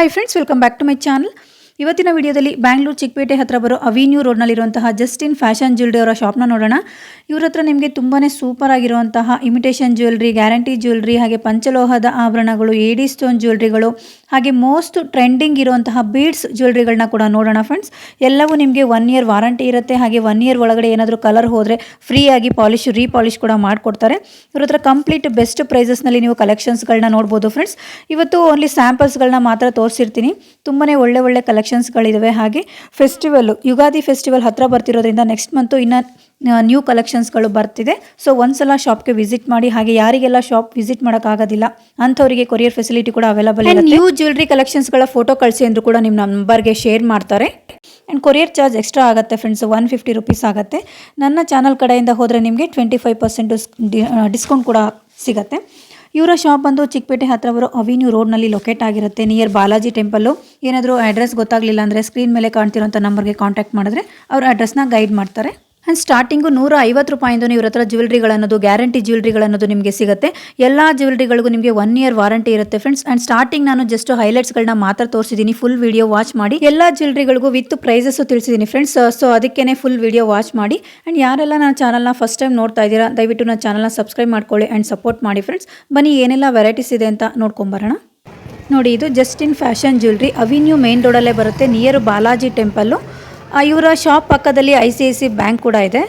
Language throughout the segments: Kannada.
Hi friends, welcome back to my channel. ಇವತ್ತಿನ ವಿಡಿಯೋದಲ್ಲಿ ಬ್ಯಾಂಗ್ಳೂರು ಚಿಕ್ಕಪೇಟೆ ಹತ್ರ ಬರೋ ಅವಿನ್ಯೂ ರೋಡ್ನಲ್ಲಿರುವಂತಹ ಜಸ್ಟಿನ್ ಫ್ಯಾಷನ್ ಜ್ಯುವೆಲ್ರಿ ಅವರ ಶಾಪ್ನ ನೋಡೋಣ. ಇವ್ರ ಹತ್ರ ನಿಮಗೆ ತುಂಬಾ ಸೂಪರ್ ಆಗಿರುವಂತಹ ಇಮಿಟೇಷನ್ ಜ್ಯುವೆಲ್ರಿ, ಗ್ಯಾರಂಟಿ ಜ್ಯುವೆಲ್ರಿ, ಹಾಗೆ ಪಂಚಲೋಹದ ಆಭರಣಗಳು, ಏಡಿ ಸ್ಟೋನ್ ಜ್ಯುವೆಲ್ರಿಗಳು, ಹಾಗೆ ಮೋಸ್ಟ್ ಟ್ರೆಂಡಿಂಗ್ ಇರುವಂತಹ ಬೀಡ್ಸ್ ಜ್ಯುವೆಲ್ರಿಗಳನ್ನ ಕೂಡ ನೋಡೋಣ ಫ್ರೆಂಡ್ಸ್. ಎಲ್ಲವೂ ನಿಮಗೆ 1 ಇಯರ್ ವಾರಂಟಿ ಇರುತ್ತೆ. ಹಾಗೆ 1 ಇಯರ್ ಒಳಗಡೆ ಏನಾದರೂ ಕಲರ್ ಹೋದರೆ ಫ್ರೀಯಾಗಿ ರೀಪಾಲಿಶ್ ಕೂಡ ಮಾಡಿಕೊಡ್ತಾರೆ. ಇವ್ರ ಹತ್ರ ಕಂಪ್ಲೀಟ್ ಬೆಸ್ಟ್ ಪ್ರೈಸಸ್ನಲ್ಲಿ ನೀವು ಕಲೆಕ್ಷನ್ಸ್ಗಳನ್ನ ನೋಡ್ಬೋದು ಫ್ರೆಂಡ್ಸ್. ಇವತ್ತು ಓನ್ಲಿ ಸ್ಯಾಂಪಲ್ಸ್ಗಳನ್ನ ಮಾತ್ರ ತೋರಿಸಿರ್ತೀನಿ. ತುಂಬಾ ಒಳ್ಳೆ ಕಲೆಕ್ಷನ್ಸ್ಗಳಿವೆ. ಹಾಗೆ ಯುಗಾದಿ ಫೆಸ್ಟಿವಲ್ ಹತ್ರ ಬರ್ತಿರೋದ್ರಿಂದ ನೆಕ್ಸ್ಟ್ ಮಂತು ಇನ್ನು ನ್ಯೂ ಕಲೆಕ್ಷನ್ಸ್ಗಳು ಬರ್ತಿದೆ. ಸೊ ಒಂದ್ಸಲ ಶಾಪ್ಗೆ ವಿಸಿಟ್ ಮಾಡಿ. ಹಾಗೆ ಯಾರಿಗೆಲ್ಲ ಶಾಪ್ ವಿಸಿಟ್ ಮಾಡೋಕ್ಕಾಗೋದಿಲ್ಲ ಅಂಥವರಿಗೆ ಕೊರಿಯರ್ ಫೆಸಿಲಿಟಿ ಕೂಡ ಅವೈಲಬಲ್ ಇದೆ. ನ್ಯೂ ಜ್ಯುವೆಲ್ರಿ ಕಲೆಕ್ಷನ್ಸ್ಗಳ ಫೋಟೋ ಕಳಿಸಿ ಅಂದರೂ ಕೂಡ ನಿಮ್ಮ ನಂಬರ್ಗೆ ಶೇರ್ ಮಾಡ್ತಾರೆ. ಆ್ಯಂಡ್ ಕೊರಿಯರ್ ಚಾರ್ಜ್ ಎಕ್ಸ್ಟ್ರಾ ಆಗುತ್ತೆ ಫ್ರೆಂಡ್ಸ್, 150 ರುಪೀಸ್ ಆಗುತ್ತೆ. ನನ್ನ ಚಾನಲ್ ಕಡೆಯಿಂದ ಹೋದರೆ ನಿಮಗೆ 25% ಡಿಸ್ಕೌಂಟ್ ಕೂಡ ಸಿಗುತ್ತೆ. ಇವರ ಶಾಪ್ ಬಂದು ಚಿಕ್ಕಪೇಟೆ ಹತ್ರ ಬರೋ ಅವಿನ್ಯೂ ರೋಡ್ನಲ್ಲಿ ಲೊಕೇಟ್ ಆಗಿರುತ್ತೆ, ನಿಯರ್ ಬಾಲಾಜಿ ಟೆಂಪಲ್ಲು. ಏನಾದರೂ ಅಡ್ರೆಸ್ ಗೊತ್ತಾಗಲಿಲ್ಲ ಅಂದರೆ ಸ್ಕ್ರೀನ್ ಮೇಲೆ ಕಾಣ್ತಿರೋಂಥ ನಂಬರ್ಗೆ ಕಾಂಟ್ಯಾಕ್ಟ್ ಮಾಡಿದ್ರೆ ಅವ್ರ ಅಡ್ರೆಸ್ನ ಗೈಡ್ ಮಾಡ್ತಾರೆ. ಆ್ಯಂಡ್ ಸ್ಟಾರ್ಟಿಂಗು 150 ರೂಪಾಯಿಂದ ಇವ್ರ ಹತ್ರ ಜ್ಯುವೆಲ್ರಿಗಳನ್ನೋದು, ಗ್ಯಾರಂಟಿ ಜ್ಯುವೆಲ್ರಿಗಳನ್ನೋದು ನಿಮಗೆ ಸಿಗುತ್ತೆ. ಎಲ್ಲ ಜ್ಯುವೆಲ್ರಿಗಳಿಗೂ ನಿಮಗೆ 1 ಇಯರ್ ವಾರಂಟಿ ಇರುತ್ತೆ ಫ್ರೆಂಡ್ಸ್. ಆ್ಯಂಡ್ ಸ್ಟಾರ್ಟಿಂಗ್ ನಾನು ಜಸ್ಟ್ ಹೈಲೈಟ್ಸ್ಗಳನ್ನ ಮಾತ್ರ ತೋರಿಸಿದ್ದೀನಿ. ಫುಲ್ ವಿಡಿಯೋ ವಾಚ್ ಮಾಡಿ. ಎಲ್ಲ ಜ್ಯುವೆಲ್ರಿಗಳಿಗೂ ವಿತ್ ಪ್ರೈಸಸ್ಸು ತಿಳಿಸಿದ್ದೀನಿ ಫ್ರೆಂಡ್ಸ್. ಸೊ ಅದಕ್ಕೇ ಫುಲ್ ವಿಡಿಯೋ ವಾಚ್ ಮಾಡಿ. ಆ್ಯಂಡ್ ಯಾರೆಲ್ಲ ನನ್ನ ಚಾನಲ್ನ ಫಸ್ಟ್ ಟೈಮ್ ನೋಡ್ತಾ ಇದ್ದೀರಾ, ದಯವಿಟ್ಟು ನನ್ನ ಚಾನಲ್ನ ಸಬ್ಸ್ಕ್ರೈಬ್ ಮಾಡ್ಕೊಳ್ಳಿ ಆ್ಯಂಡ್ ಸಪೋರ್ಟ್ ಮಾಡಿ ಫ್ರೆಂಡ್ಸ್. ಬನ್ನಿ ಏನೆಲ್ಲ ವೆರೈಟೀಸ್ ಇದೆ ಅಂತ ನೋಡ್ಕೊಂಬರೋಣ. ನೋಡಿ, ಇದು Justin fashion jewellery, avenue main ರೋಡಲ್ಲೇ ಬರುತ್ತೆ, ನಿಯರ್ ಬಾಲಾಜಿ ಟೆಂಪಲ್ಲು. ಇವರ ಶಾಪ್ ಪಕ್ಕದಲ್ಲಿ ICICI ಬ್ಯಾಂಕ್ ಕೂಡ ಇದೆ.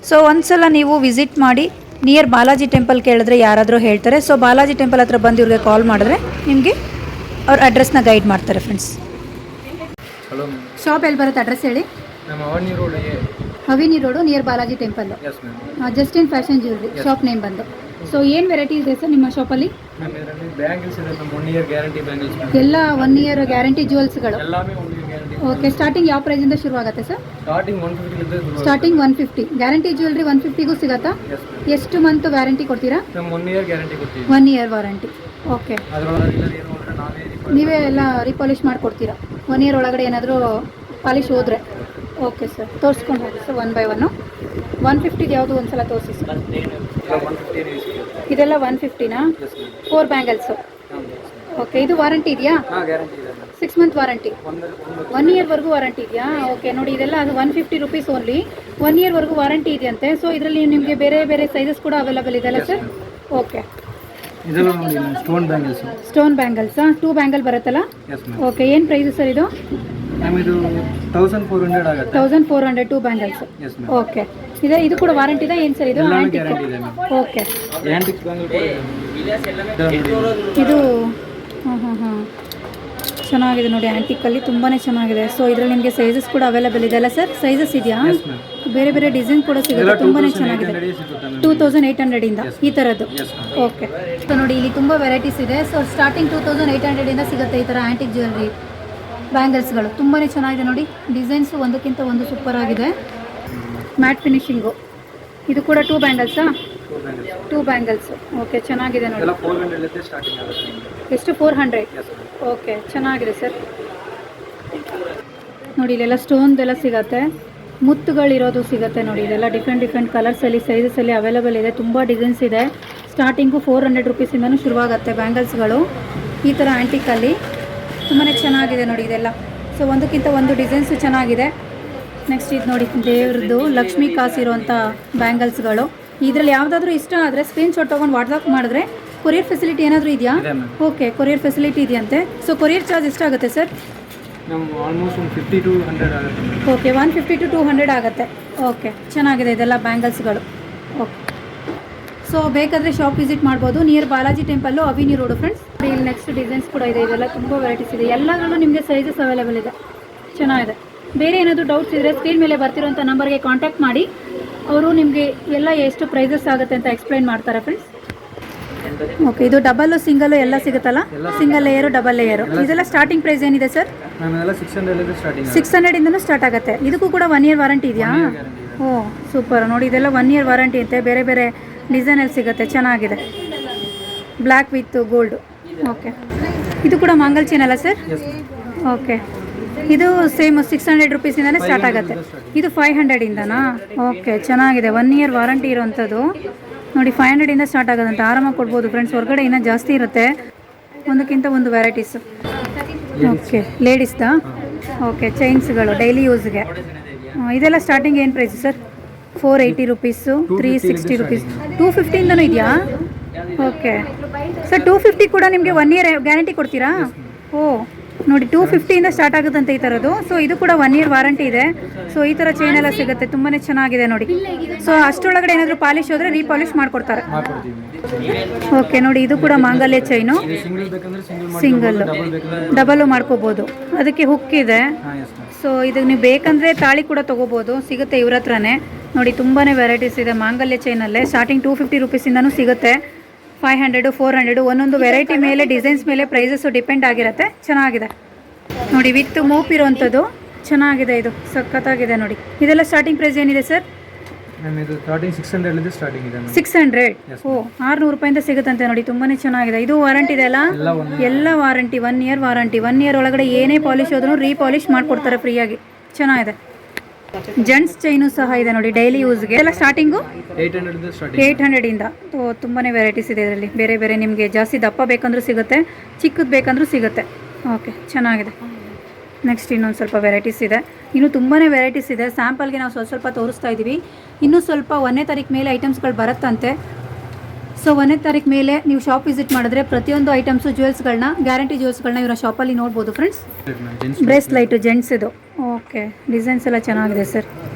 ಸೊ ಒಂದ್ಸಲ ನೀವು ವಿಸಿಟ್ ಮಾಡಿ. ನಿಯರ್ ಬಾಲಾಜಿ ಟೆಂಪಲ್ ಕೇಳಿದ್ರೆ ಯಾರಾದರೂ ಹೇಳ್ತಾರೆ. ಸೊ ಬಾಲಾಜಿ ಟೆಂಪಲ್ ಹತ್ರ ಬಂದು ಇವ್ರಿಗೆ ಕಾಲ್ ಮಾಡಿದ್ರೆ ನಿಮಗೆ ಅವ್ರ ಅಡ್ರೆಸ್ನ ಗೈಡ್ ಮಾಡ್ತಾರೆ ಫ್ರೆಂಡ್ಸ್. ಶಾಪ್ ಎಲ್ಲಿ ಬರುತ್ತೆ ಅಡ್ರೆಸ್ ಹೇಳಿ. Avenue road near Balaji temple, Justin fashion jewellery shop name ಬಂದು. ಸೊ ಏನು ವೆರೈಟಿ ಇದೆ ಸರ್ ನಿಮ್ಮ ಶಾಪಲ್ಲಿ? ಎಲ್ಲ 1 ಇಯರ್ ಗ್ಯಾರಂಟಿ ಜ್ಯುವೆಲ್ಸ್ಗಳು. ಓಕೆ, ಸ್ಟಾರ್ಟಿಂಗ್ ಯಾವ ಪ್ರೈಸಿಂದ ಶುರು ಆಗುತ್ತೆ ಸರ್? ಸ್ಟಾರ್ಟಿಂಗ್ 150. ಗ್ಯಾರಂಟಿ ಜ್ಯುವೆಲ್ರಿ 150ಗೂ ಸಿಗುತ್ತಾ? ಎಷ್ಟು ಮಂತ್ ವ್ಯಾರಂಟಿ ಕೊಡ್ತೀರಾ? 1 ಇಯರ್ ವಾರಂಟಿ. ಓಕೆ, ನೀವೇ ಎಲ್ಲ ರೀಪಾಲಿಶ್ ಮಾಡಿಕೊಡ್ತೀರಾ 1 ಇಯರ್ ಒಳಗಡೆ ಏನಾದರೂ ಪಾಲಿಶ್ ಹೋದರೆ? ಓಕೆ ಸರ್, ತೋರಿಸ್ಕೊಂಡು ಹೋಗಿ ಸರ್ 1 by 1. 150 ಯಾವುದು ಒಂದ್ಸಲ ತೋರಿಸಿ ಸರ್. ಇದೆಲ್ಲ 150ನಾ? 4 ಬ್ಯಾಂಗಲ್ಸು. ಓಕೆ, ಇದು ವಾರಂಟಿ ಇದೆಯಾ? 6 ಮಂತ್ ವಾರಂಟಿ, 1 ಇಯರ್ವರೆಗೂ ವಾರಂಟಿ ಇದೆಯಾ? ಓಕೆ, ನೋಡಿ ಇದೆಲ್ಲ ಅದು 150 ರುಪೀಸ್ ಓನ್ಲಿ. 1 ಇಯರ್ವರೆಗೂ ವಾರಂಟಿ ಇದೆಯಂತೆ. ಸೊ ಇದರಲ್ಲಿ ನಿಮಗೆ ಬೇರೆ ಬೇರೆ ಸೈಜಸ್ ಕೂಡ ಅವೈಲಬಲ್ ಇದೆಯಲ್ಲ ಸರ್? ಓಕೆ, ಸ್ಟೋನ್ ಬ್ಯಾಂಗಲ್ಸಾ? 2 ಬ್ಯಾಂಗಲ್ ಬರುತ್ತಲ್ಲ? ಓಕೆ, ಏನು ಪ್ರೈಸು ಸರ್ ಇದು? 1400 2 ಬ್ಯಾಂಗಲ್ಸ್. ಓಕೆ, ಇದು ಕೂಡ ವಾರಂಟಿ ಇದೆ ಏನು ಸರ್? ಇದು ಆಂಟಿಕ್. ಓಕೆ, ಇದು ಹಾಂ ಚೆನ್ನಾಗಿದೆ ನೋಡಿ, ಆ್ಯಂಟಿಕಲ್ಲಿ ತುಂಬಾ ಚೆನ್ನಾಗಿದೆ. ಸೊ ಇದರಲ್ಲಿ ನಿಮಗೆ ಸೈಜಸ್ ಕೂಡ ಅವೈಲೇಬಲ್ ಇದೆ ಅಲ್ಲ ಸರ್? ಸೈಜಸ್ ಇದೆಯಾ? ಬೇರೆ ಬೇರೆ ಡಿಸೈನ್ ಕೂಡ ಸಿಗುತ್ತೆ, ತುಂಬಾ ಚೆನ್ನಾಗಿದೆ. 2800ಇಂದ ಈ ಥರದ್ದು. ಓಕೆ, ಸೊ ನೋಡಿ ಇಲ್ಲಿ ತುಂಬ ವೆರೈಟೀಸ್ ಇದೆ. ಸೊ ಸ್ಟಾರ್ಟಿಂಗ್ 2800ಇಂದ ಸಿಗುತ್ತೆ ಈ ಥರ ಆ್ಯಂಟಿಕ್ ಜ್ಯುವೆಲ್ರಿ ಬ್ಯಾಂಗಲ್ಸ್ಗಳು. ತುಂಬಾ ಚೆನ್ನಾಗಿದೆ ನೋಡಿ, ಡಿಸೈನ್ಸು ಒಂದಕ್ಕಿಂತ ಒಂದು ಸೂಪರ್ ಆಗಿದೆ. ಮ್ಯಾಟ್ ಫಿನಿಶಿಂಗು. ಇದು ಕೂಡ 2 ಬ್ಯಾಂಗಲ್ಸಾ? 2 ಬ್ಯಾಂಗಲ್ಸು. ಓಕೆ, ಚೆನ್ನಾಗಿದೆ ನೋಡಿ. ಎಷ್ಟು? 400. ಓಕೆ, ಚೆನ್ನಾಗಿದೆ ಸರ್. ನೋಡಿ ಇಲ್ಲೆಲ್ಲ ಸ್ಟೋನ್ದೆಲ್ಲ ಸಿಗುತ್ತೆ, ಮುತ್ತುಗಳಿರೋದು ಸಿಗುತ್ತೆ ನೋಡಿ. ಇದೆಲ್ಲ ಡಿಫ್ರೆಂಟ್ ಕಲರ್ಸಲ್ಲಿ, ಸೈಜಸಲ್ಲಿ ಅವೈಲೇಬಲ್ ಇದೆ. ತುಂಬ ಡಿಸೈನ್ಸ್ ಇದೆ. ಸ್ಟಾರ್ಟಿಂಗು 400 ರುಪೀಸಿಂದನೂ ಶುರುವಾಗುತ್ತೆ ಬ್ಯಾಂಗಲ್ಸ್ಗಳು ಈ ಥರ ಆ್ಯಂಟಿಕಲ್ಲಿ. ತುಂಬಾ ಚೆನ್ನಾಗಿದೆ ನೋಡಿ ಇದೆಲ್ಲ. ಸೊ ಒಂದಕ್ಕಿಂತ ಒಂದು ಡಿಸೈನ್ಸು ಚೆನ್ನಾಗಿದೆ. ನೆಕ್ಸ್ಟ್ ಇದು ನೋಡಿ, ದೇವ್ರದ್ದು ಲಕ್ಷ್ಮೀ ಕಾಸಿರುವಂಥ ಬ್ಯಾಂಗಲ್ಸ್ಗಳು. ಇದರಲ್ಲಿ ಯಾವುದಾದ್ರೂ ಇಷ್ಟ ಆದರೆ ಸ್ಕ್ರೀನ್ಶಾಟ್ ತೊಗೊಂಡು ವಾಟ್ಸಪ್ ಮಾಡಿದ್ರೆ ಕೊರಿಯರ್ ಫೆಸಿಲಿಟಿ ಏನಾದರೂ ಇದೆಯಾ? ಓಕೆ, ಕೊರಿಯರ್ ಫೆಸಿಲಿಟಿ ಇದೆಯಂತೆ. ಸೊ ಕೊರಿಯರ್ ಚಾರ್ಜ್ ಎಷ್ಟಾಗುತ್ತೆ ಸರ್? ಓಕೆ, 150 to 200 ಆಗುತ್ತೆ. ಓಕೆ, ಚೆನ್ನಾಗಿದೆ ಇದೆಲ್ಲ ಬ್ಯಾಂಗಲ್ಸ್ಗಳು. ಓಕೆ, ಸೊ ಬೇಕಾದರೆ ಶಾಪ್ ವಿಸಿಟ್ ಮಾಡ್ಬೋದು, near Balaji temple, avenue road friends. ಇಲ್ಲಿ ನೆಕ್ಸ್ಟ್ ಡಿಸೈನ್ಸ್ ಕೂಡ ಇದೆ. ಇದೆಲ್ಲ ತುಂಬ ವೆರೈಟೀಸ್ ಇದೆ. ಎಲ್ಲದರಲ್ಲೂ ನಿಮಗೆ ಸೈಜಸ್ ಅವೈಲೇಬಲ್ ಇದೆ, ಚೆನ್ನಾಗಿದೆ. ಬೇರೆ ಏನಾದರೂ ಡೌಟ್ಸ್ ಇದ್ದರೆ ಸ್ಕ್ರೀನ್ ಮೇಲೆ ಬರ್ತಿರೋಂಥ ನಂಬರ್ಗೆ ಕಾಂಟ್ಯಾಕ್ಟ್ ಮಾಡಿ. ಅವರು ನಿಮಗೆ ಎಲ್ಲ ಎಷ್ಟು ಪ್ರೈಸಸ್ ಆಗುತ್ತೆ ಅಂತ ಎಕ್ಸ್ಪ್ಲೈನ್ ಮಾಡ್ತಾರೆ ಫ್ರೆಂಡ್ಸ್. ಓಕೆ, ಇದು ಡಬಲ್ಲು ಸಿಂಗಲ್ಲು ಎಲ್ಲ ಸಿಗುತ್ತಲ್ಲ? Single layer, double layer. ಇದೆಲ್ಲ ಸ್ಟಾರ್ಟಿಂಗ್ ಪ್ರೈಸ್ ಏನಿದೆ ಸರ್? 600ಇಂದನೂ ಸ್ಟಾರ್ಟ್ ಆಗುತ್ತೆ. ಇದಕ್ಕೂ ಕೂಡ 1 ಇಯರ್ ವಾರಂಟಿ ಇದೆಯಾ? ಓ ಸೂಪರ್ ನೋಡಿ, ಇದೆಲ್ಲ 1 ಇಯರ್ ವಾರಂಟಿ ಅಂತೆ. ಬೇರೆ ಬೇರೆ ಡಿಸೈನಲ್ಲಿ ಸಿಗುತ್ತೆ, ಚೆನ್ನಾಗಿದೆ. Black with gold. ಓಕೆ, ಇದು ಕೂಡ ಮಂಗಲ್ ಚೈನ್ ಅಲ್ಲ ಸರ್? ಓಕೆ, ಇದು ಸೇಮ್ 600 ರುಪೀಸಿಂದನೇ ಸ್ಟಾರ್ಟ್ ಆಗುತ್ತೆ. ಇದು 500ಇಂದನಾ? ಓಕೆ, ಚೆನ್ನಾಗಿದೆ. 1 ಇಯರ್ ವಾರಂಟಿ ಇರೋವಂಥದ್ದು ನೋಡಿ. 500ಇಂದ ಸ್ಟಾರ್ಟ್ ಆಗೋದಂತ, ಆರಾಮಾಗಿ ಕೊಡ್ಬೋದು ಫ್ರೆಂಡ್ಸ್. ಹೊರಗಡೆ ಇನ್ನೂ ಜಾಸ್ತಿ ಇರುತ್ತೆ, ಒಂದಕ್ಕಿಂತ ಒಂದು ವೆರೈಟೀಸು. ಓಕೆ ಲೇಡೀಸ್ದಾ ಓಕೆ ಚೈನ್ಸ್ಗಳು ಡೈಲಿ ಯೂಸ್ಗೆ ಇದೆಲ್ಲ ಸ್ಟಾರ್ಟಿಂಗ್ ಏನು ಪ್ರೈಸ್ ಸರ್ 480 ರುಪೀಸು 360 ರುಪೀಸ್ 250ಇಂದನೂ ಇದೆಯಾ ಓಕೆ ಸರ್ 250 ಕೂಡ ನಿಮಗೆ 1 ಇಯರ್ ಗ್ಯಾರಂಟಿ ಕೊಡ್ತೀರಾ ಓ ನೋಡಿ 250ಇಂದ ಸ್ಟಾರ್ಟ್ ಆಗುತ್ತಂತೆ ಈ ಥರದ್ದು ಸೊ ಇದು ಕೂಡ 1 ಇಯರ್ ವಾರಂಟಿ ಇದೆ ಸೊ ಈ ಥರ ಚೈನ್ ಎಲ್ಲ ಸಿಗುತ್ತೆ ತುಂಬಾ ಚೆನ್ನಾಗಿದೆ ನೋಡಿ ಸೊ ಅಷ್ಟರೊಳಗಡೆ ಏನಾದರೂ ಪಾಲಿಶ್ ಹೋದರೆ ರೀಪಾಲಿಶ್ ಮಾಡಿಕೊಡ್ತಾರೆ ಓಕೆ ನೋಡಿ ಇದು ಕೂಡ ಮಾಂಗಲ್ಯ ಚೈನು ಸಿಂಗಲ್ ಡಬಲ್ ಮಾಡ್ಕೋಬೋದು ಅದಕ್ಕೆ ಹುಕ್ ಇದೆ ಸೊ ಇದು ನೀವು ಬೇಕಂದರೆ ತಾಳಿ ಕೂಡ ತೊಗೋಬೋದು ಸಿಗುತ್ತೆ ಇವ್ರ ಹತ್ರನೇ ನೋಡಿ ತುಂಬಾ ವೆರೈಟೀಸ್ ಇದೆ ಮಾಂಗಲ್ಯ ಚೈನಲ್ಲೇ ಸ್ಟಾರ್ಟಿಂಗ್ 250 ರುಪೀಸಿಂದನೂ ಸಿಗುತ್ತೆ 500 400 ಒಂದೊಂದು ವೆರೈಟಿ ಮೇಲೆ ಡಿಸೈನ್ಸ್ ಮೇಲೆ ಪ್ರೈಸಸ್ಸು ಡಿಪೆಂಡ್ ಆಗಿರುತ್ತೆ ಚೆನ್ನಾಗಿದೆ ನೋಡಿ ವಿತ್ ಮೂಪ್ ಇರೋವಂಥದ್ದು ಚೆನ್ನಾಗಿದೆ ಇದು ಸಖತ್ತಾಗಿದೆ ನೋಡಿ ಇದೆಲ್ಲ ಸ್ಟಾರ್ಟಿಂಗ್ ಪ್ರೈಸ್ ಏನಿದೆ ಸರ್ ಇದು 600 ಸ್ಟಾರ್ಟಿಂಗ್ ಇದೆ 600 ಓ 600 ರೂಪಾಯಿಂದ ಸಿಗುತ್ತಂತೆ ನೋಡಿ ತುಂಬಾ ಚೆನ್ನಾಗಿದೆ ಇದು ವಾರಂಟಿ ಇದೆ ಅಲ್ಲ ಎಲ್ಲ ವಾರಂಟಿ 1 ಇಯರ್ ವಾರಂಟಿ 1 ಇಯರ್ ಒಳಗಡೆ ಏನೇ ಪಾಲಿಶ್ ಹೋದ್ರೂ ರೀಪಾಲಿಶ್ ಮಾಡಿಕೊಡ್ತಾರೆ ಫ್ರೀಯಾಗಿ ಚೆನ್ನಾಗಿದೆ ಜೆಂಟ್ಸ್ ಚೈನು ಸಹ ಇದೆ ನೋಡಿ ಡೈಲಿ ಯೂಸ್ಗೆ ಎಲ್ಲ ಸ್ಟಾರ್ಟಿಂಗು 800ಇಂದ ತುಂಬಾ ವೆರೈಟೀಸ್ ಇದೆ ಇದರಲ್ಲಿ ಬೇರೆ ಬೇರೆ ನಿಮಗೆ ಜಾಸ್ತಿ ದಪ್ಪ ಬೇಕಂದ್ರೂ ಸಿಗುತ್ತೆ ಚಿಕ್ಕದು ಬೇಕಂದ್ರೂ ಸಿಗುತ್ತೆ ಓಕೆ ಚೆನ್ನಾಗಿದೆ ನೆಕ್ಸ್ಟ್ ಇನ್ನೊಂದು ಸ್ವಲ್ಪ ವೆರೈಟೀಸ್ ಇದೆ ಇನ್ನೂ ತುಂಬಾ ವೆರೈಟೀಸ್ ಇದೆ ಸ್ಯಾಂಪಲ್ಗೆ ನಾವು ಸ್ವಲ್ಪ ತೋರಿಸ್ತಾ ಇದ್ದೀವಿ ಇನ್ನೂ ಸ್ವಲ್ಪ 1ನೇ ತಾರೀಕು ಮೇಲೆ ಐಟಮ್ಸ್ಗಳು ಬರುತ್ತಂತೆ ಸೊ 1ನೇ ತಾರೀಕು ಮೇಲೆ ನೀವು ಶಾಪ್ ವಿಸಿಟ್ ಮಾಡಿದ್ರೆ ಪ್ರತಿಯೊಂದು ಐಟಮ್ಸು ಜ್ಯುವೆಲ್ಸ್ಗಳನ್ನ ಗ್ಯಾರಂಟಿ ಜ್ಯುವೆಲ್ಸ್ಗಳನ್ನ ಇವರ ಶಾಪಲ್ಲಿ ನೋಡ್ಬೋದು ಫ್ರೆಂಡ್ಸ್ ಬ್ರೇಸ್ಲೈಟು ಜೆಂಟ್ಸ್ ಇದು ಓಕೆ ಡಿಸೈನ್ಸ್ ಎಲ್ಲ ಚೆನ್ನಾಗಿದೆ ಸರ್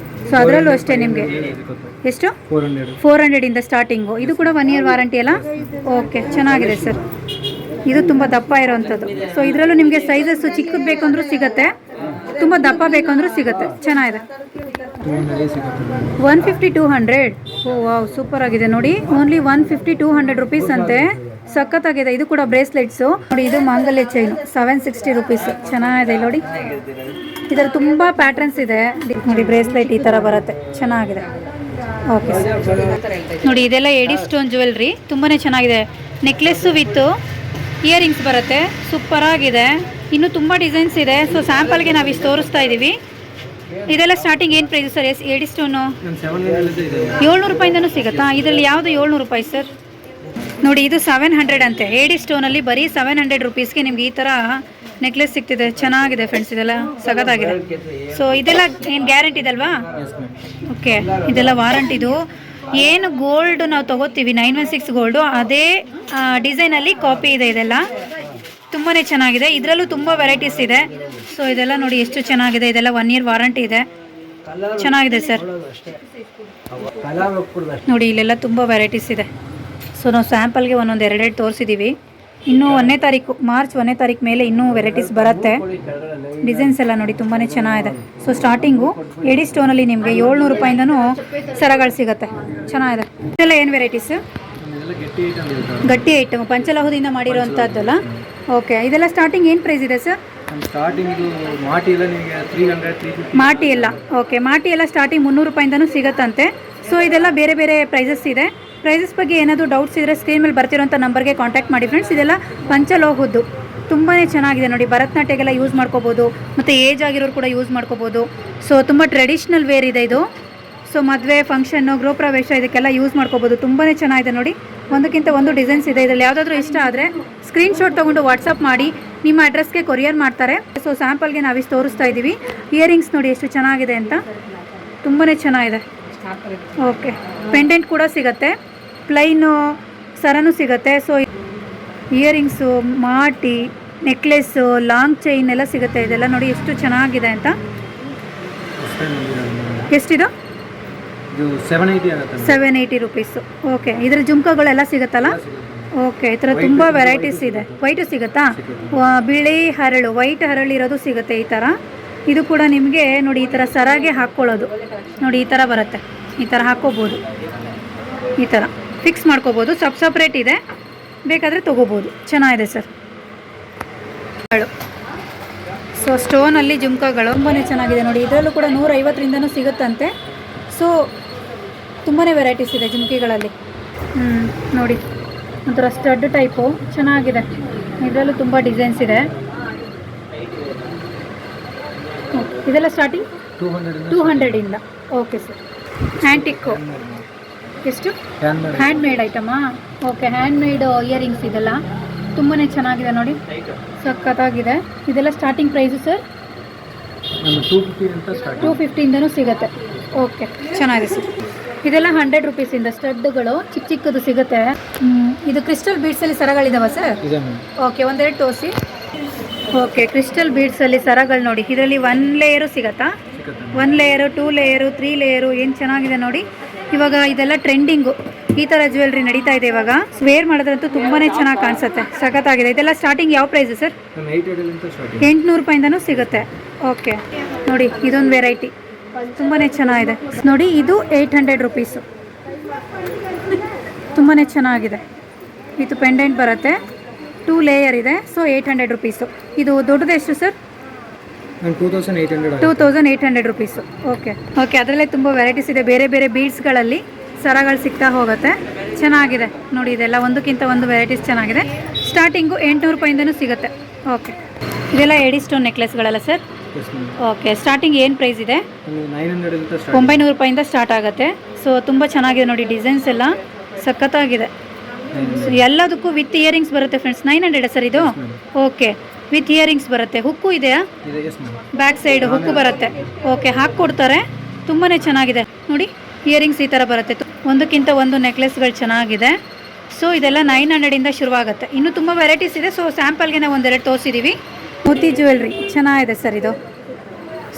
ಸೊ ಅದರಲ್ಲೂ ಅಷ್ಟೇ ನಿಮಗೆ ಎಷ್ಟು 400ಇಂದ ಸ್ಟಾರ್ಟಿಂಗು ಇದು ಕೂಡ 1 ಇಯರ್ ವಾರಂಟಿ ಅಲ್ಲ ಓಕೆ ಚೆನ್ನಾಗಿದೆ ಸರ್ ಇದು ತುಂಬ ದಪ್ಪ ಇರೋವಂಥದ್ದು ಸೊ ಇದರಲ್ಲೂ ನಿಮಗೆ ಸೈಜಸ್ಸು ಚಿಕ್ಕದು ಬೇಕಂದ್ರೂ ಸಿಗುತ್ತೆ ತುಂಬ ದಪ್ಪ ಬೇಕಂದ್ರೂ ಸಿಗುತ್ತೆ ಚೆನ್ನಾಗಿದೆ 150 200 ಓ ವಾವ್ ಸೂಪರ್ ಆಗಿದೆ ನೋಡಿ ಓನ್ಲಿ 150 200 ರುಪೀಸ್ ಅಂತೆ ಸಖತ್ತಾಗಿದೆ ಇದು ಕೂಡ ಬ್ರೇಸ್ಲೆಟ್ಸು ನೋಡಿ ಇದು ಮಾಂಗಲ್ಯ ಚೈನು 760 ರುಪೀಸ್ ಚೆನ್ನಾಗಿದೆ ನೋಡಿ ಇದರ ತುಂಬ ಪ್ಯಾಟರ್ನ್ಸ್ ಇದೆ ನೋಡಿ ಬ್ರೇಸ್ಲೆಟ್ ಈ ಥರ ಬರುತ್ತೆ ಚೆನ್ನಾಗಿದೆ ಓಕೆ ನೋಡಿ ಇದೆಲ್ಲ ಎಡಿ ಸ್ಟೋನ್ ಜ್ಯುವೆಲ್ರಿ ತುಂಬಾ ಚೆನ್ನಾಗಿದೆ ನೆಕ್ಲೆಸ್ಸು ವಿತ್ತು ಇಯರಿಂಗ್ಸ್ ಬರುತ್ತೆ ಸೂಪರಾಗಿದೆ ಇನ್ನೂ ತುಂಬ ಡಿಸೈನ್ಸ್ ಇದೆ ಸೊ ಸ್ಯಾಂಪಲ್ಗೆ ನಾವು ಇಷ್ಟು ತೋರಿಸ್ತಾ ಇದ್ದೀವಿ ಇದೆಲ್ಲ ಸ್ಟಾರ್ಟಿಂಗ್ ಏನು ಪ್ರೈಸ್ ಸರ್ ಎಡಿ ಸ್ಟೋನು 700 ರೂಪಾಯಿಂದನೂ ಸಿಗುತ್ತಾ ಇದರಲ್ಲಿ ಯಾವುದು 700 ರೂಪಾಯಿ ಸರ್ ನೋಡಿ ಇದು 700 ಅಂತೆ ಎಡಿ ಸ್ಟೋನಲ್ಲಿ ಬರೀ 700 ರುಪೀಸ್ಗೆ ನಿಮ್ಗೆ ಈ ಥರ ನೆಕ್ಲೆಸ್ ಸಿಗ್ತಿದೆ ಚೆನ್ನಾಗಿದೆ ಫ್ರೆಂಡ್ಸ್ ಇದೆಲ್ಲ ಸಗದಾಗಿದೆ ಸೊ ಇದೆಲ್ಲ ಏನು ಗ್ಯಾರಂಟಿ ಇದೆ ಅಲ್ವಾ ಓಕೆ ಇದೆಲ್ಲ ವಾರಂಟಿದು ಏನು ಗೋಲ್ಡ್ ನಾವು ತೊಗೋತೀವಿ 916 ಗೋಲ್ಡು ಅದೇ ಡಿಸೈನಲ್ಲಿ ಕಾಪಿ ಇದೆ ಇದೆಲ್ಲ ತುಂಬಾ ಚೆನ್ನಾಗಿದೆ ಇದರಲ್ಲೂ ತುಂಬ ವೆರೈಟೀಸ್ ಇದೆ ಸೊ ಇದೆಲ್ಲ ನೋಡಿ ಎಷ್ಟು ಚೆನ್ನಾಗಿದೆ ಇದೆಲ್ಲ 1 ಇಯರ್ ವಾರಂಟಿ ಇದೆ ಚೆನ್ನಾಗಿದೆ ಸರ್ ನೋಡಿ ಇಲ್ಲೆಲ್ಲ ತುಂಬ ವೆರೈಟೀಸ್ ಇದೆ ಸೊ ನಾವು ಸ್ಯಾಂಪಲ್ಗೆ ಒಂದೊಂದು 2 ತೋರಿಸಿದ್ದೀವಿ ಇನ್ನೂ 1ನೇ ತಾರೀಕು ಮಾರ್ಚ್ 1ನೇ ತಾರೀಕು ಮೇಲೆ ಇನ್ನೂ ವೆರೈಟೀಸ್ ಬರುತ್ತೆ ಡಿಸೈನ್ಸ್ ಎಲ್ಲ ನೋಡಿ ತುಂಬಾ ಚೆನ್ನಾಗಿದೆ ಸೊ ಸ್ಟಾರ್ಟಿಂಗು ಎಡಿ ಸ್ಟೋನಲ್ಲಿ ನಿಮಗೆ 700 ರೂಪಾಯಿಂದನೂ ಸರಗಳು ಸಿಗುತ್ತೆ ಚೆನ್ನಾಗಿದೆ ಇದೆಲ್ಲ ಏನು ವೆರೈಟೀಸ್ ಗಟ್ಟಿ ಐಟಮ್ ಪಂಚಲೋಹದಿಂದ ಮಾಡಿರೋವಂಥದ್ದಲ್ಲ ಓಕೆ ಇದೆಲ್ಲ ಸ್ಟಾರ್ಟಿಂಗ್ ಏನು ಪ್ರೈಸ್ ಇದೆ ಸರ್ ಮಾಟಿ ಎಲ್ಲ ಓಕೆ ಮಾಟಿ ಎಲ್ಲ ಸ್ಟಾರ್ಟಿಂಗ್ 300 ರೂಪಾಯಿಂದನೂ ಸಿಗುತ್ತಂತೆ ಸೊ ಇದೆಲ್ಲ ಬೇರೆ ಬೇರೆ ಪ್ರೈಸಸ್ ಇದೆ ಪ್ರೈಸಸ್ ಬಗ್ಗೆ ಏನಾದರೂ ಡೌಟ್ಸ್ ಇದ್ದರೆ ಸ್ಕ್ರೀನ್ ಮೇಲೆ ಬರ್ತಿರೋಂಥ ನಂಬರ್ಗೆ ಕಾಂಟ್ಯಾಕ್ಟ್ ಮಾಡಿ ಫ್ರೆಂಡ್ಸ್ ಇದೆಲ್ಲ ಪಂಚಲೋಹದ್ದು ತುಂಬಾ ಚೆನ್ನಾಗಿದೆ ನೋಡಿ ಭರತನಾಟ್ಯಕ್ಕೆಲ್ಲ ಯೂಸ್ ಮಾಡ್ಕೋಬೋದು ಮತ್ತು ಏಜ್ ಆಗಿರೋರು ಕೂಡ ಯೂಸ್ ಮಾಡ್ಕೋಬೋದು ಸೊ ತುಂಬ ಟ್ರೆಡಿಷ್ನಲ್ ವೇರ್ ಇದೆ ಇದು ಸೊ ಮದುವೆ ಫಂಕ್ಷನ್ನು ಗೃಹ ಪ್ರವೇಶ ಇದಕ್ಕೆಲ್ಲ ಯೂಸ್ ಮಾಡ್ಕೋಬೋದು ತುಂಬಾ ಚೆನ್ನಾಗಿದೆ ನೋಡಿ ಒಂದಕ್ಕಿಂತ ಒಂದು ಡಿಸೈನ್ಸ್ ಇದೆ ಇದರಲ್ಲಿ ಯಾವುದಾದ್ರೂ ಇಷ್ಟ ಆದರೆ ಸ್ಕ್ರೀನ್ಶಾಟ್ ತೊಗೊಂಡು ವಾಟ್ಸಪ್ ಮಾಡಿ ನಿಮ್ಮ ಅಡ್ರೆಸ್ಗೆ ಕೊರಿಯರ್ ಮಾಡ್ತಾರೆ ಸೊ ಸ್ಯಾಂಪಲ್ಗೆ ನಾವಿಷ್ಟು ತೋರಿಸ್ತಾ ಇದ್ದೀವಿ ಇಯರಿಂಗ್ಸ್ ನೋಡಿ ಎಷ್ಟು ಚೆನ್ನಾಗಿದೆ ಅಂತ ತುಂಬಾ ಚೆನ್ನಾಗಿದೆ ಓಕೆ ಪೆಂಡೆಂಟ್ ಕೂಡ ಸಿಗುತ್ತೆ ಪ್ಲೈನು ಸರನೂ ಸಿಗುತ್ತೆ ಸೊ ಇಯರಿಂಗ್ಸು ಮಾಟಿ ನೆಕ್ಲೆಸ್ಸು ಲಾಂಗ್ ಚೈನ್ ಎಲ್ಲ ಸಿಗುತ್ತೆ ಇದೆಲ್ಲ ನೋಡಿ ಎಷ್ಟು ಚೆನ್ನಾಗಿದೆ ಅಂತ ಎಷ್ಟಿದು 780 ರುಪೀಸು ಓಕೆ ಇದರ ಜುಮ್ಕಗಳೆಲ್ಲ ಸಿಗುತ್ತಲ್ಲ ಓಕೆ ಈ ಥರ ತುಂಬ ವೆರೈಟೀಸ್ ಇದೆ ವೈಟು ಸಿಗುತ್ತಾ ಬಿಳಿ ಹರಳು ವೈಟ್ ಹರಳಿರೋದು ಸಿಗುತ್ತೆ ಈ ಥರ ಇದು ಕೂಡ ನಿಮಗೆ ನೋಡಿ ಈ ಥರ ಸರಾಗೆ ಹಾಕ್ಕೊಳ್ಳೋದು ನೋಡಿ ಈ ಥರ ಬರುತ್ತೆ ಈ ಥರ ಹಾಕ್ಕೋಬೋದು ಈ ಥರ ಫಿಕ್ಸ್ ಮಾಡ್ಕೋಬೋದು ಸಪ್ರೇಟ್ ಇದೆ ಬೇಕಾದರೆ ತೊಗೋಬೋದು ಚೆನ್ನಾಗಿದೆ ಸರ್ ಸೊ ಸ್ಟೋನಲ್ಲಿ ಜುಮ್ಕಗಳು ತುಂಬಾ ಚೆನ್ನಾಗಿದೆ ನೋಡಿ ಇದರಲ್ಲೂ ಕೂಡ 150ರಿಂದನೂ ಸಿಗುತ್ತಂತೆ ಸೊ ತುಂಬಾ ವೆರೈಟೀಸ್ ಇದೆ ಜುಮ್ಕಿಗಳಲ್ಲಿ ನೋಡಿ ಒಂಥರ ಸ್ಟಡ್ ಟೈಪು ಚೆನ್ನಾಗಿದೆ ಇದರಲ್ಲೂ ತುಂಬ ಡಿಸೈನ್ಸ್ ಇದೆ ಇದೆಲ್ಲ ಸ್ಟಾರ್ಟಿಂಗ್ 200ಇಂದ ಓಕೆ ಸರ್ ಹ್ಯಾಂಟಿಕ್ಕು ಎಷ್ಟು ಹ್ಯಾಂಡ್ ಮೇಡ್ ಐಟಮಾ ಓಕೆ ಹ್ಯಾಂಡ್ ಮೇಡ್ ಇಯರಿಂಗ್ಸ್ ಇದೆಲ್ಲ ತುಂಬಾ ಚೆನ್ನಾಗಿದೆ ನೋಡಿ, ಸಖತ್ತಾಗಿದೆ. ಇದೆಲ್ಲ ಸ್ಟಾರ್ಟಿಂಗ್ ಪ್ರೈಸು ಸರ್ ನಮ್ಮ 250 ಅಂತ ಸ್ಟಾರ್ಟಿಂಗ್. 250ಇಂದನೂ ಸಿಗುತ್ತೆ. ಓಕೆ, ಚೆನ್ನಾಗಿದೆ ಸರ್. ಇದೆಲ್ಲ 100 ರುಪೀಸಿಂದ ಸ್ಟಡ್ಗಳು ಚಿಕ್ಕ ಚಿಕ್ಕದು ಸಿಗುತ್ತೆ. ಇದು ಕ್ರಿಸ್ಟಲ್ ಬೀಡ್ಸಲ್ಲಿ ಸರಗಳಿದಾವ ಸರ್? ಇದೆ ಮ್ಯಾಮ್. ಓಕೆ, ಒಂದೆರಡು ತೋರಿಸಿ. ಓಕೆ, ಕ್ರಿಸ್ಟಲ್ ಬೀಡ್ಸಲ್ಲಿ ಸರಗಳು ನೋಡಿ. ಇದರಲ್ಲಿ 1 ಲೇಯರು ಸಿಗುತ್ತಾ? 1 ಲೇಯರು, 2 ಲೇಯರು, 3 ಲೇಯರು. ಏನು ಚೆನ್ನಾಗಿದೆ ನೋಡಿ. ಇವಾಗ ಇದೆಲ್ಲ ಟ್ರೆಂಡಿಂಗು, ಈ ಥರ ಜ್ಯುವೆಲ್ರಿ ನಡೀತಾ ಇದೆ ಇವಾಗ. ವೇರ್ ಮಾಡಿದ್ರಂತೂ ತುಂಬಾ ಚೆನ್ನಾಗಿ ಕಾಣಿಸುತ್ತೆ, ಸಖತ್ತಾಗಿದೆ. ಇದೆಲ್ಲ ಸ್ಟಾರ್ಟಿಂಗ್ ಯಾವ ಪ್ರೈಸು ಸರ್? 800 ರೂಪಾಯಿಂದನೂ ಸಿಗುತ್ತೆ. ಓಕೆ ನೋಡಿ, ಇದೊಂದು ವೆರೈಟಿ ತುಂಬಾ ಚೆನ್ನಾಗಿದೆ ನೋಡಿ. ಇದು 800 ರುಪೀಸು, ತುಂಬಾ ಚೆನ್ನಾಗಿದೆ. ಇದು ಪೆಂಡೆಂಟ್ ಬರುತ್ತೆ, 2 ಲೇಯರ್ ಇದೆ. So 800 rupees. ಇದು ದೊಡ್ಡದು ಎಷ್ಟು ಸರ್? 2800 ರುಪೀಸು. ಓಕೆ ಓಕೆ, ಅದರಲ್ಲೇ ತುಂಬ ವೆರೈಟೀಸ್ ಇದೆ. ಬೇರೆ ಬೇರೆ ಬೀಡ್ಸ್ಗಳಲ್ಲಿ ಸರಗಳು ಸಿಗ್ತಾ ಹೋಗುತ್ತೆ, ಚೆನ್ನಾಗಿದೆ ನೋಡಿ. ಇದೆಲ್ಲ ಒಂದಕ್ಕಿಂತ ಒಂದು ವೆರೈಟೀಸ್ ಚೆನ್ನಾಗಿದೆ. ಸ್ಟಾರ್ಟಿಂಗು 800 ರೂಪಾಯಿಂದನೂ ಸಿಗುತ್ತೆ. ಓಕೆ, ಇದೆಲ್ಲ ಎಡಿ ಸ್ಟೋನ್ ನೆಕ್ಲೆಸ್ಗಳಲ್ಲ ಸರ್? ಓಕೆ, ಸ್ಟಾರ್ಟಿಂಗ್ ಏನು ಪ್ರೈಸ್ ಇದೆ? 900 ರೂಪಾಯಿಂದ ಸ್ಟಾರ್ಟ್ ಆಗುತ್ತೆ. ಸೊ ತುಂಬ ಚೆನ್ನಾಗಿದೆ ನೋಡಿ, ಡಿಸೈನ್ಸ್ ಎಲ್ಲ ಸಖತ್ತಾಗಿದೆ. ಎಲ್ಲದಕ್ಕೂ ವಿತ್ ಇಯರಿಂಗ್ಸ್ ಬರುತ್ತೆ ಫ್ರೆಂಡ್ಸ್. 900 ಸರ್ ಇದು? ಓಕೆ, ವಿತ್ ಇಯರಿಂಗ್ಸ್ ಬರುತ್ತೆ. ಹುಕ್ಕು ಇದೆಯಾ? ಬ್ಯಾಕ್ ಸೈಡ್ ಹುಕ್ಕು ಬರುತ್ತೆ. ಓಕೆ, ಹಾಕ್ಕೊಡ್ತಾರೆ. ತುಂಬಾ ಚೆನ್ನಾಗಿದೆ ನೋಡಿ, ಇಯರಿಂಗ್ಸ್ ಈ ಥರ ಬರುತ್ತೆ. ಒಂದಕ್ಕಿಂತ ಒಂದು ನೆಕ್ಲೆಸ್ಗಳು ಚೆನ್ನಾಗಿದೆ. ಸೊ ಇದೆಲ್ಲ 900ಇಂದ ಶುರುವಾಗುತ್ತೆ. ಇನ್ನೂ ತುಂಬ ವೆರೈಟೀಸ್ ಇದೆ. ಸೊ ಸ್ಯಾಂಪಲ್ಗೆ ನಾವು ಒಂದೆರಡು ತೋರಿಸಿದ್ದೀವಿ. ಮೋತಿ ಜ್ಯುವೆಲ್ರಿ ಚೆನ್ನಾಗಿದೆ ಸರ್, ಇದು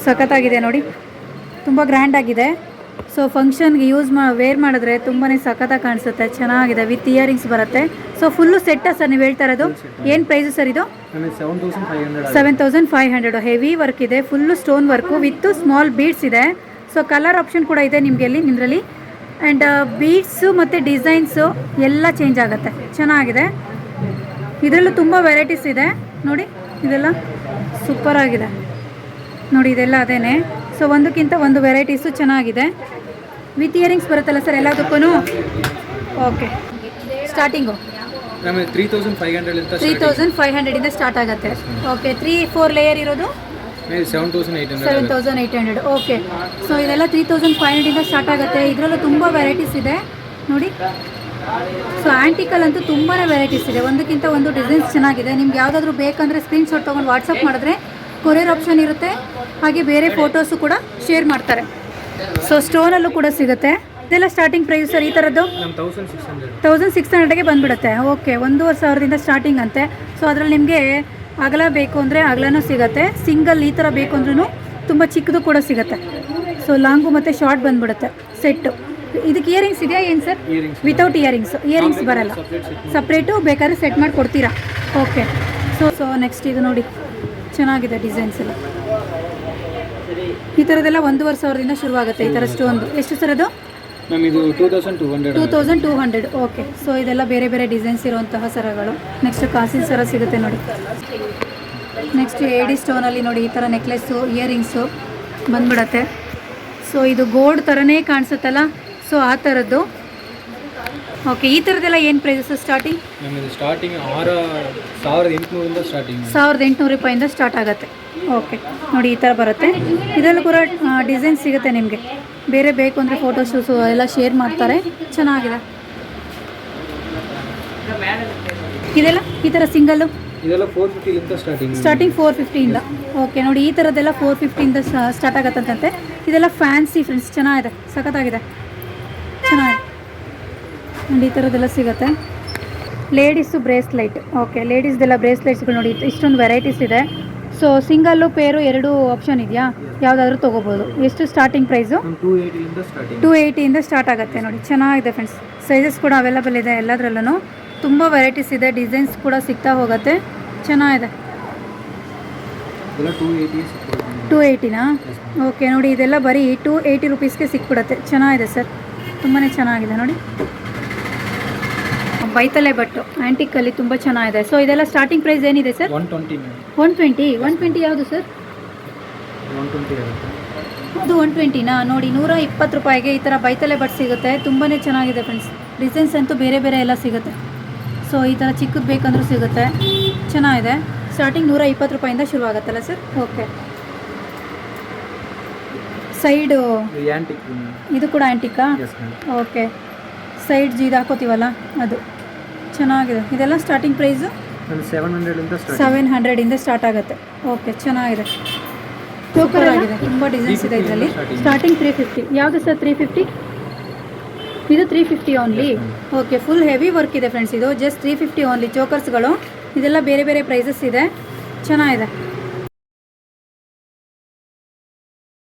ಸಖತ್ತಾಗಿದೆ ನೋಡಿ, ತುಂಬ ಗ್ರ್ಯಾಂಡಾಗಿದೆ. ಸೊ ಫಂಕ್ಷನ್ಗೆ ವೇರ್ ಮಾಡಿದ್ರೆ ತುಂಬಾ ಸಖತ್ತಾಗಿ ಕಾಣಿಸುತ್ತೆ, ಚೆನ್ನಾಗಿದೆ. ವಿತ್ ಇಯರಿಂಗ್ಸ್ ಬರುತ್ತೆ. ಸೊ ಫುಲ್ಲು ಸೆಟ್ಟಾ ಸರ್ ನೀವು ಹೇಳ್ತಾ ಇರೋದು? ಏನು ಪ್ರೈಸು ಸರ್ ಇದು? 7500. ಹೆವಿ ವರ್ಕ್ ಇದೆ, full stone work with small beads ಇದೆ. ಸೊ ಕಲರ್ ಆಪ್ಷನ್ ಕೂಡ ಇದೆ ನಿಮಗೆ ಇದರಲ್ಲಿ. ಆ್ಯಂಡ್ ಬೀಡ್ಸು ಮತ್ತು ಡಿಸೈನ್ಸು ಎಲ್ಲ ಚೇಂಜ್ ಆಗುತ್ತೆ, ಚೆನ್ನಾಗಿದೆ. ಇದರಲ್ಲೂ ತುಂಬ ವೆರೈಟೀಸ್ ಇದೆ ನೋಡಿ. ಇದೆಲ್ಲ ಸೂಪರಾಗಿದೆ ನೋಡಿ, ಇದೆಲ್ಲ ಅದೇನೆ. ಸೊ ಒಂದಕ್ಕಿಂತ ಒಂದು ವೆರೈಟೀಸು ಚೆನ್ನಾಗಿದೆ. ವಿತ್ ಇಯರಿಂಗ್ಸ್ ಬರುತ್ತಲ್ಲ ಸರ್ ಎಲ್ಲದಕ್ಕೂ? ಓಕೆ, ಸ್ಟಾರ್ಟಿಂಗು 3500ಇಂದ ಸ್ಟಾರ್ಟ್ ಆಗುತ್ತೆ. ಓಕೆ, 3-4 ಲೇಯರ್ ಇರೋದು 7800. ಓಕೆ, ಸೊ ಇದೆಲ್ಲ 3500ಇಂದ ಸ್ಟಾರ್ಟ್ ಆಗುತ್ತೆ. ಇದರಲ್ಲೂ ತುಂಬ ವೆರೈಟೀಸ್ ಇದೆ ನೋಡಿ. ಸೊ ಆ್ಯಂಟಿಕಲ್ಲಂತೂ ತುಂಬಾ ವೆರೈಟೀಸ್ ಇದೆ, ಒಂದಕ್ಕಿಂತ ಒಂದು ಡಿಸೈನ್ಸ್ ಚೆನ್ನಾಗಿದೆ. ನಿಮ್ಗೆ ಯಾವುದಾದ್ರೂ ಬೇಕಂದರೆ ಸ್ಕ್ರೀನ್ಶಾಟ್ ತೊಗೊಂಡು ವಾಟ್ಸಪ್ ಮಾಡಿದ್ರೆ ಕೊರಿಯರ್ ಆಪ್ಷನ್ ಇರುತ್ತೆ. ಹಾಗೆ ಬೇರೆ ಫೋಟೋಸು ಕೂಡ ಶೇರ್ ಮಾಡ್ತಾರೆ. ಸೊ ಸ್ಟೋನಲ್ಲೂ ಕೂಡ ಸಿಗುತ್ತೆ. ಇದೆಲ್ಲ ಸ್ಟಾರ್ಟಿಂಗ್ ಪ್ರೈಸ್ ಸರ್ ಈ ಥರದ್ದು? 1600ಗೆ ಬಂದುಬಿಡುತ್ತೆ. ಓಕೆ, 1500ದಿಂದ ಸ್ಟಾರ್ಟಿಂಗ್ ಅಂತೆ. ಸೊ ಅದರಲ್ಲಿ ನಿಮಗೆ ಅಗಲ ಬೇಕು ಅಂದರೆ ಅಗಲನೂ ಸಿಗುತ್ತೆ, ಸಿಂಗಲ್ ಈ ಥರ ಬೇಕು ಅಂದ್ರೂ ತುಂಬ ಚಿಕ್ಕದು ಕೂಡ ಸಿಗುತ್ತೆ. ಸೊ ಲಾಂಗು ಮತ್ತು ಶಾರ್ಟ್ ಬಂದುಬಿಡುತ್ತೆ ಸೆಟ್ಟು. ಇದಕ್ಕೆ ಇಯರಿಂಗ್ಸ್ ಇದೆಯಾ ಏನು ಸರ್? ವಿತೌಟ್ ಇಯರಿಂಗ್ಸ್ ಬರಲ್ಲ, ಸಪ್ರೇಟು ಬೇಕಾದ್ರೆ ಸೆಟ್ ಮಾಡಿ ಕೊಡ್ತೀರಾ? ಓಕೆ, ಸೊ ನೆಕ್ಸ್ಟ್ ಇದು ನೋಡಿ, ಚೆನ್ನಾಗಿದೆ ಡಿಸೈನ್ಸ್ ಎಲ್ಲ. ಈ ಥರದ್ದೆಲ್ಲ 1500ದಿಂದ ಶುರುವಾಗುತ್ತೆ. ಈ ಥರ ಸ್ಟೋನ್ದು ಎಷ್ಟು ಸರ್ ಅದು? 2200. ಓಕೆ, ಸೊ ಇದೆಲ್ಲ ಬೇರೆ ಬೇರೆ ಡಿಸೈನ್ಸ್ ಇರುವಂತಹ ಸರಗಳು. ನೆಕ್ಸ್ಟ್ ಕಾಸಿನ ಸರ ಸಿಗುತ್ತೆ ನೋಡಿ. ನೆಕ್ಸ್ಟ್ ಎಡಿ ಸ್ಟೋನಲ್ಲಿ ನೋಡಿ, ಈ ಥರ ನೆಕ್ಲೆಸ್ಸು ಇಯರಿಂಗ್ಸು ಬಂದ್ಬಿಡತ್ತೆ. ಸೊ ಇದು ಗೋಲ್ಡ್ ಥರನೇ ಕಾಣಿಸುತ್ತಲ್ಲ, ಸೊ ಆ ಥರದ್ದು. ಓಕೆ, ಈ ಥರದ್ದೆಲ್ಲ ಏನು ಪ್ರೈಸಸ್ ಸ್ಟಾರ್ಟಿಂಗ್? 1800 ರೂಪಾಯಿಂದ ಸ್ಟಾರ್ಟ್ ಆಗುತ್ತೆ. ಓಕೆ ನೋಡಿ, ಈ ಥರ ಬರುತ್ತೆ. ಇದರಲ್ಲೂ ಕೂಡ ಡಿಸೈನ್ ಸಿಗುತ್ತೆ ನಿಮಗೆ. ಬೇರೆ ಬೇಕು ಅಂದರೆ ಫೋಟೋಶೂಸು ಎಲ್ಲ ಶೇರ್ ಮಾಡ್ತಾರೆ, ಚೆನ್ನಾಗಿದೆ. ಇದೆಲ್ಲ ಈ ಥರ ಸಿಂಗಲ್ಲು ಸ್ಟಾರ್ಟಿಂಗ್ 450ಇಂದ. ಓಕೆ ನೋಡಿ, ಈ ಥರದ್ದೆಲ್ಲ 450ಇಂದ ಸ್ಟಾರ್ಟ್ ಆಗತ್ತಂತೆ. ಇದೆಲ್ಲ ಫ್ಯಾನ್ಸಿ ಫ್ರೆಂಡ್ಸ್, ಚೆನ್ನಾಗಿದೆ, ಸಖತ್ತಾಗಿದೆ, ಚೆನ್ನಾಗಿದೆ ನೋಡಿ. ಈ ಥರದ್ದೆಲ್ಲ ಸಿಗುತ್ತೆ. Ladies bracelet. ಓಕೆ, ಲೇಡೀಸ್ದೆಲ್ಲ ಬ್ರೇಸ್ಲೈಟ್ಸ್ಗಳು ನೋಡಿ, ಇಷ್ಟೊಂದು ವೆರೈಟೀಸ್ ಇದೆ. ಸೊ ಸಿಂಗಲ್ಲು ಪೇರು 2 ಆಪ್ಷನ್ ಇದೆಯಾ? ಯಾವುದಾದ್ರೂ ತೊಗೋಬೋದು. ಎಷ್ಟು ಸ್ಟಾರ್ಟಿಂಗ್ ಪ್ರೈಸು? 280ಇಂದ ಸ್ಟಾರ್ಟ್ ಆಗುತ್ತೆ ನೋಡಿ, ಚೆನ್ನಾಗಿದೆ ಫ್ರೆಂಡ್ಸ್. ಸೈಜಸ್ ಕೂಡ ಅವೈಲಬಲ್ ಇದೆ ಎಲ್ಲದರಲ್ಲೂ. ತುಂಬ ವೆರೈಟೀಸ್ ಇದೆ, ಡಿಸೈನ್ಸ್ ಕೂಡ ಸಿಗ್ತಾ ಹೋಗುತ್ತೆ, ಚೆನ್ನಾಗಿದೆ. 280ನಾ? ಓಕೆ ನೋಡಿ, ಇದೆಲ್ಲ ಬರೀ 280 ರುಪೀಸ್ಗೆ ಸಿಕ್ಬಿಡುತ್ತೆ, ಚೆನ್ನಾಗಿದೆ ಸರ್, ತುಂಬಾ ಚೆನ್ನಾಗಿದೆ ನೋಡಿ. ಬೈತಲೆ ಬಟ್ಟು ಆ್ಯಂಟಿಕಲ್ಲಿ ತುಂಬ ಚೆನ್ನಾಗಿದೆ. ಸೊ ಇದೆಲ್ಲ ಸ್ಟಾರ್ಟಿಂಗ್ ಪ್ರೈಸ್ ಏನಿದೆ ಸರ್? 120 ಯಾವುದು ಸರ್? ಅದು 120ನಾ? ನೋಡಿ, 120 ರೂಪಾಯಿಗೆ ಈ ಥರ ಬೈತಲೆ ಬಟ್ ಸಿಗುತ್ತೆ, ತುಂಬಾ ಚೆನ್ನಾಗಿದೆ ಫ್ರೆಂಡ್ಸ್. ಡಿಸೈನ್ಸ್ ಅಂತೂ ಬೇರೆ ಬೇರೆ ಎಲ್ಲ ಸಿಗುತ್ತೆ. ಸೊ ಈ ಥರ ಚಿಕ್ಕದು ಬೇಕಂದ್ರೂ ಸಿಗುತ್ತೆ, ಚೆನ್ನಾಗಿದೆ. ಸ್ಟಾರ್ಟಿಂಗ್ 120 ರೂಪಾಯಿಂದ ಶುರುವಾಗುತ್ತಲ್ಲ ಸರ್? ಓಕೆ, ಸೈಡು ಇದು ಕೂಡ ಆ್ಯಂಟಿಕಾ? ಓಕೆ, ಸೈಡ್ ಇದು ಹಾಕೋತೀವಲ್ಲ ಅದು ಚೆನ್ನಾಗಿದೆ. ಇದೆಲ್ಲ ಸ್ಟಾರ್ಟಿಂಗ್ ಪ್ರೈಸು ಒಂದು 700 ಸ್ಟಾರ್ಟ್. 700 ಸ್ಟಾರ್ಟ್ ಆಗುತ್ತೆ. ಓಕೆ, ಚೆನ್ನಾಗಿದೆ, ಸೂಪರ್ ಆಗಿದೆ, ತುಂಬ ಡಿಸೈನ್ಸ್ ಇದೆ ಇದರಲ್ಲಿ. ಸ್ಟಾರ್ಟಿಂಗ್ 350. ಯಾವುದು ಸರ್ 350? ಇದು 350 only. Okay, full heavy work ಇದೆ ಫ್ರೆಂಡ್ಸ್. ಇದು ಜಸ್ಟ್ 350 ಓನ್ಲಿ. ಚೋಕರ್ಸ್ಗಳು ಇದೆಲ್ಲ ಬೇರೆ ಬೇರೆ ಪ್ರೈಸಸ್ ಇದೆ, ಚೆನ್ನಾಗಿದೆ.